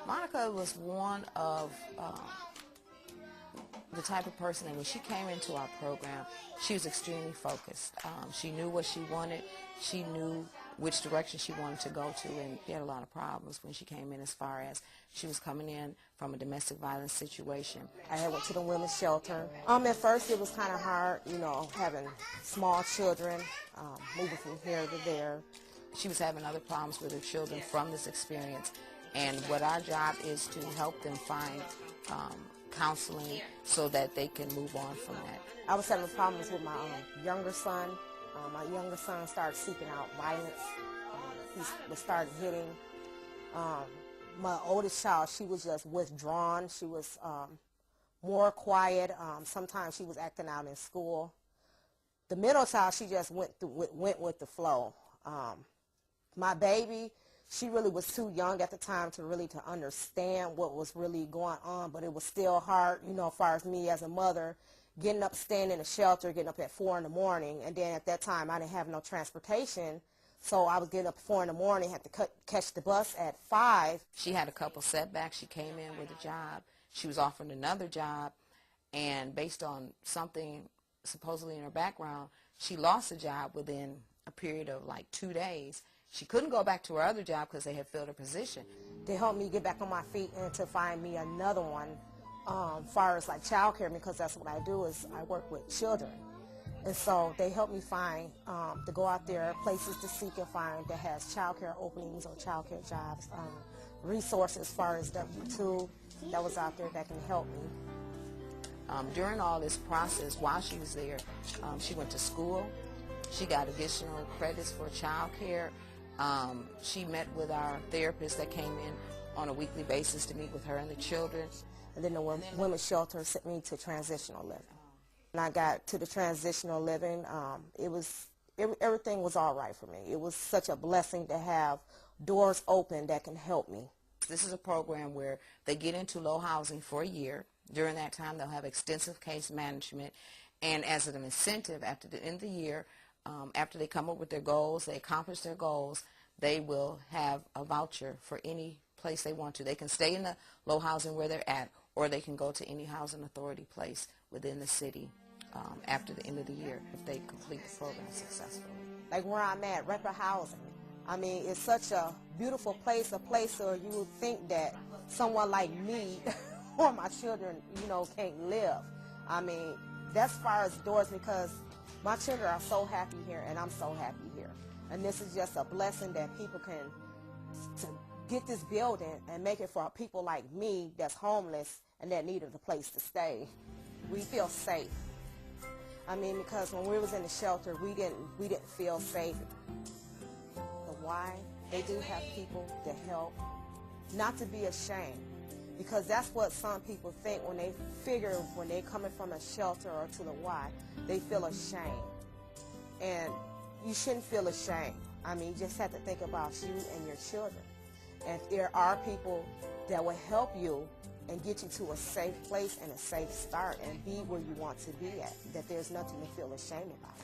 Monica was one of the type of person that when she came into our program, she was extremely focused. She knew what she wanted. She knew which direction she wanted to go to, and she had a lot of problems when she came in as far as she was coming in from a domestic violence situation. I had went to the women's shelter. At first it was kind of hard, you know, having small children, moving from here to there. She was having other problems with her children from this experience, and what our job is to help them find counseling so that they can move on from that. I was having problems with my younger son. My younger son started seeking out violence. He started hitting. My oldest child, she was just withdrawn. She was more quiet. Sometimes she was acting out in school. The middle child, she just went with the flow. My baby, she really was too young at the time to understand what was really going on, but it was still hard, you know, as far as me as a mother, getting up, staying in a shelter, getting up at 4 in the morning, and then at that time I didn't have no transportation, so I was getting up at 4 in the morning, had to catch the bus at 5. She had a couple setbacks. She came in with a job. She was offered another job, and based on something supposedly in her background, she lost the job within a period of like 2 days. She couldn't go back to her other job because they had filled her position. They helped me get back on my feet and to find me another one, as far as like child care, because that's what I do, is I work with children. And so they helped me find, to go out there, places to seek and find that has child care openings or child care jobs, resources as far as YWCA that was out there that can help me. During all this process, while she was there, she went to school. She got additional credits for child care. She met with our therapist that came in on a weekly basis to meet with her and the children. And then the women's shelter sent me to Transitional Living. When I got to the Transitional Living, everything was all right for me. It was such a blessing to have doors open that can help me. This is a program where they get into low housing for a year. During that time, they'll have extensive case management. And as an incentive, after the end of the year, after they come up with their goals, they accomplish their goals, they will have a voucher for any place they want to. They can stay in the low housing where they're at, or they can go to any housing authority place within the city after the end of the year if they complete the program successfully. Like where I'm at, Repa Housing. I mean, it's such a beautiful place, a place where you would think that someone like me or my children, you know, can't live. I mean, that's as far as doors, because my children are so happy here, and I'm so happy here. And this is just a blessing that people can to get this building and make it for people like me that's homeless and that needed a place to stay. We feel safe. I mean, because when we was in the shelter, we didn't feel safe. The why, they do have people to help, not to be ashamed. Because that's what some people think when they figure, when they're coming from a shelter or to the Y, they feel ashamed. And you shouldn't feel ashamed. I mean, you just have to think about you and your children. And there are people that will help you and get you to a safe place and a safe start and be where you want to be at, that there's nothing to feel ashamed about.